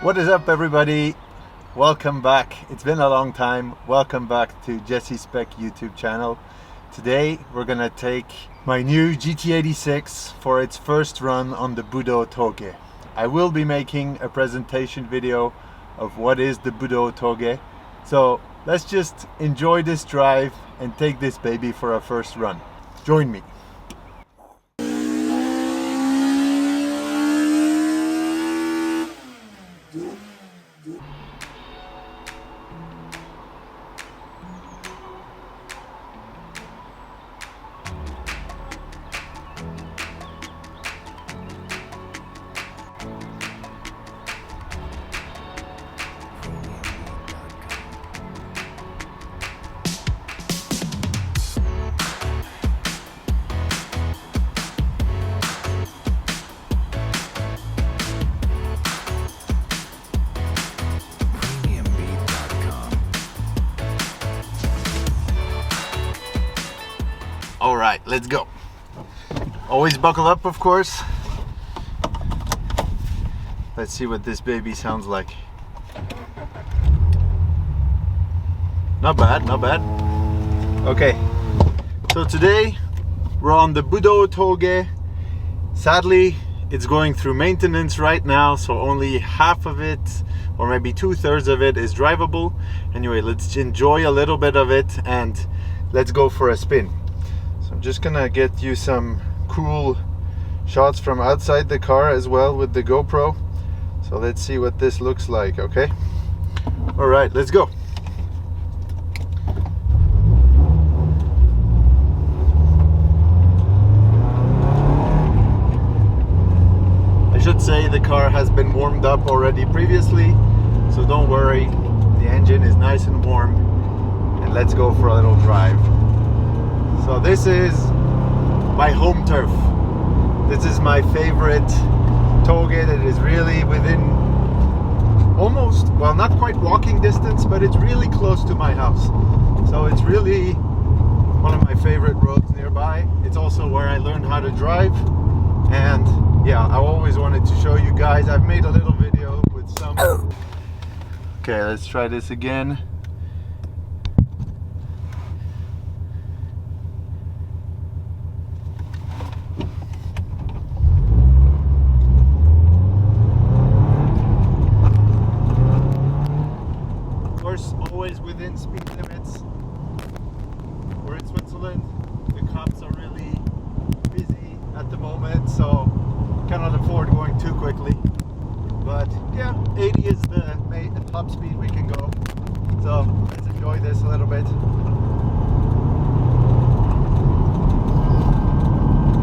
What is up, everybody? Welcome back. It's been a long time. Welcome back to Jesse Spec YouTube channel. Today we're gonna take my new GT86 for its first run on the Budou Tōge. I will be making a presentation video of what is the Budou Tōge. So let's just enjoy this drive and take this baby for our first run. Join me. All right, let's go. Always buckle up, of course. Let's see what this baby sounds like. Not bad, not bad. Okay, so today we're on the Budou Tōge. Sadly, it's going through maintenance right now, so only half of it, or maybe 2/3 of it, is drivable. Anyway, let's enjoy a little bit of it and let's go for a spin. So I'm just gonna get you some cool shots from outside the car as well with the GoPro. So let's see what this looks like, okay? All right, let's go. I should say the car has been warmed up already previously, so don't worry, the engine is nice and warm, and let's go for a little drive. So this is my home turf. This is my favorite Touge that is really within almost, well, not quite walking distance, but it's really close to my house. So it's really one of my favorite roads nearby. It's also where I learned how to drive. And yeah, I always wanted to show you guys. I've made a little video with some... Okay, let's try this again. Always within speed limits. We're in Switzerland. The cops are really busy at the moment, so cannot afford going too quickly. But yeah, 80 is the top speed we can go. So let's enjoy this a little bit.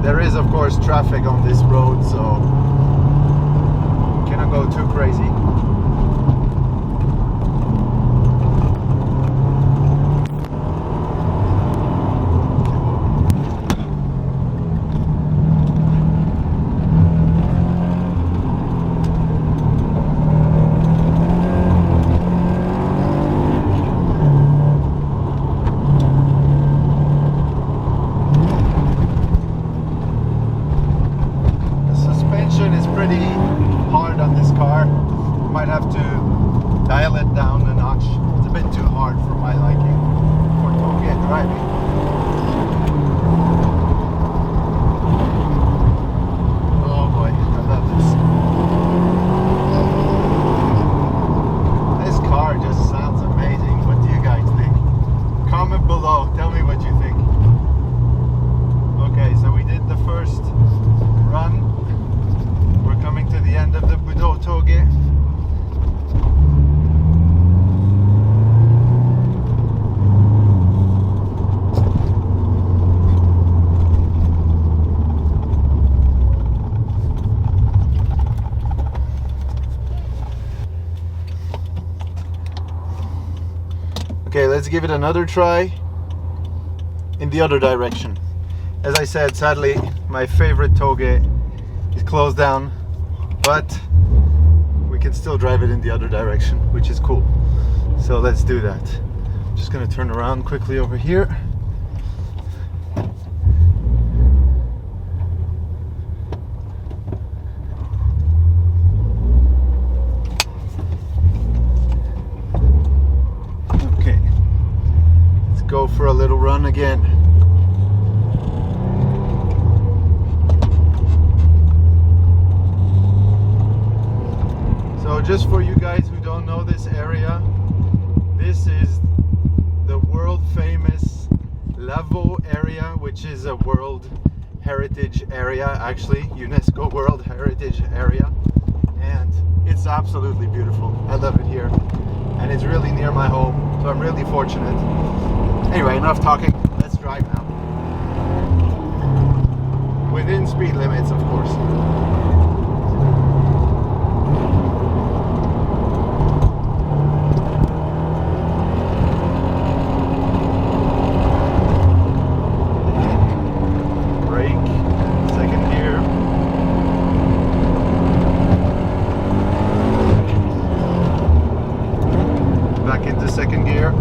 There is, of course, traffic on this road, so cannot go too crazy. Might have to dial it down a notch. It's a bit too hard for my liking for Toki driving. Oh boy, I love this. This car just sounds amazing. What do you guys think? Comment below, tell me what you think. Okay, so we did the first run. We're coming to the end of the Budou Tōge. Okay, let's give it another try in the other direction. As I said, sadly, my favorite Touge is closed down, but we can still drive it in the other direction, which is cool. So let's do that. I'm just gonna turn around quickly over here. go for a little run again. So just for you guys who don't know this area, this is the world famous Lavaux Area, which is a World Heritage Area, actually, UNESCO World Heritage Area, and it's absolutely beautiful. I love it here, and it's really near my home, so I'm really fortunate. Anyway, enough talking, let's drive now. Within speed limits, of course. Second gear.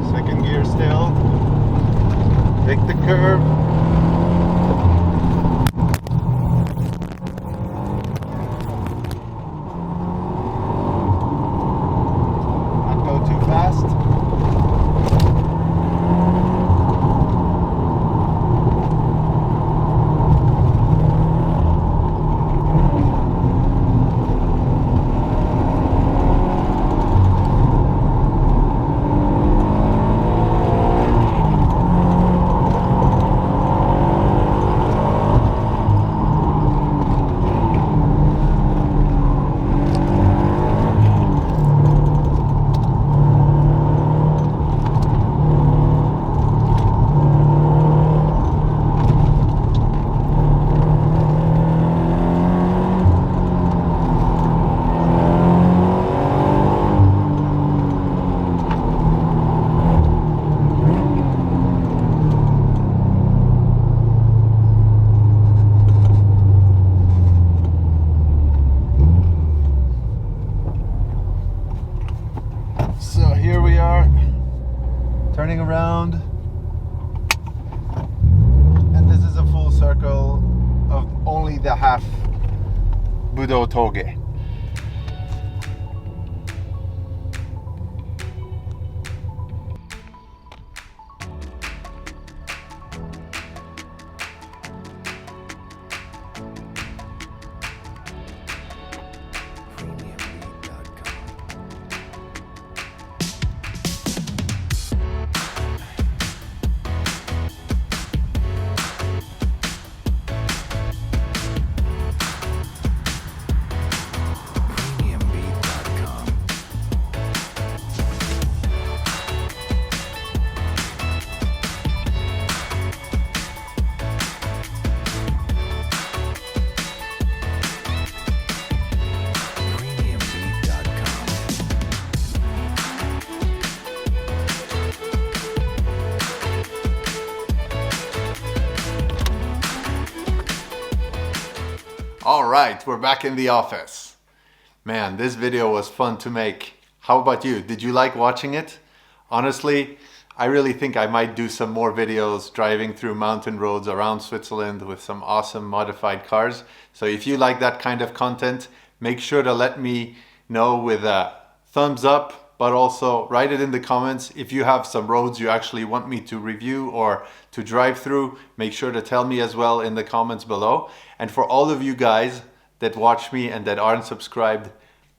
Second gear still. Take the curve. Not go too fast. Turning around, and this is a full circle of only the half Budou Tōge. All right, we're back in the office. Man, this video was fun to make. How about you? Did you like watching it? Honestly, I really think I might do some more videos driving through mountain roads around Switzerland with some awesome modified cars. So if you like that kind of content, make sure to let me know with a thumbs up, but also write it in the comments. If you have some roads you actually want me to review or to drive through, make sure to tell me as well in the comments below. And for all of you guys that watch me and that aren't subscribed,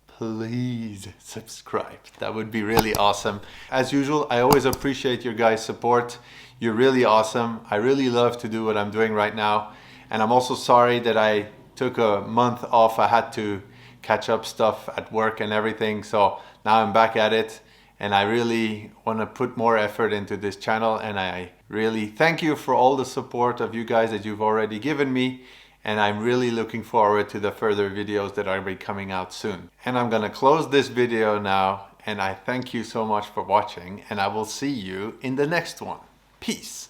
please subscribe. That would be really awesome. As usual, I always appreciate your guys' support. You're really awesome. I really love to do what I'm doing right now. And I'm also sorry that I took a month off. I had to catch up stuff at work and everything. So now I'm back at it, and I really want to put more effort into this channel, and I really thank you for all the support of you guys that you've already given me, and I'm really looking forward to the further videos that are be coming out soon. And I'm gonna close this video now, and I thank you so much for watching, and I will see you in the next one. Peace.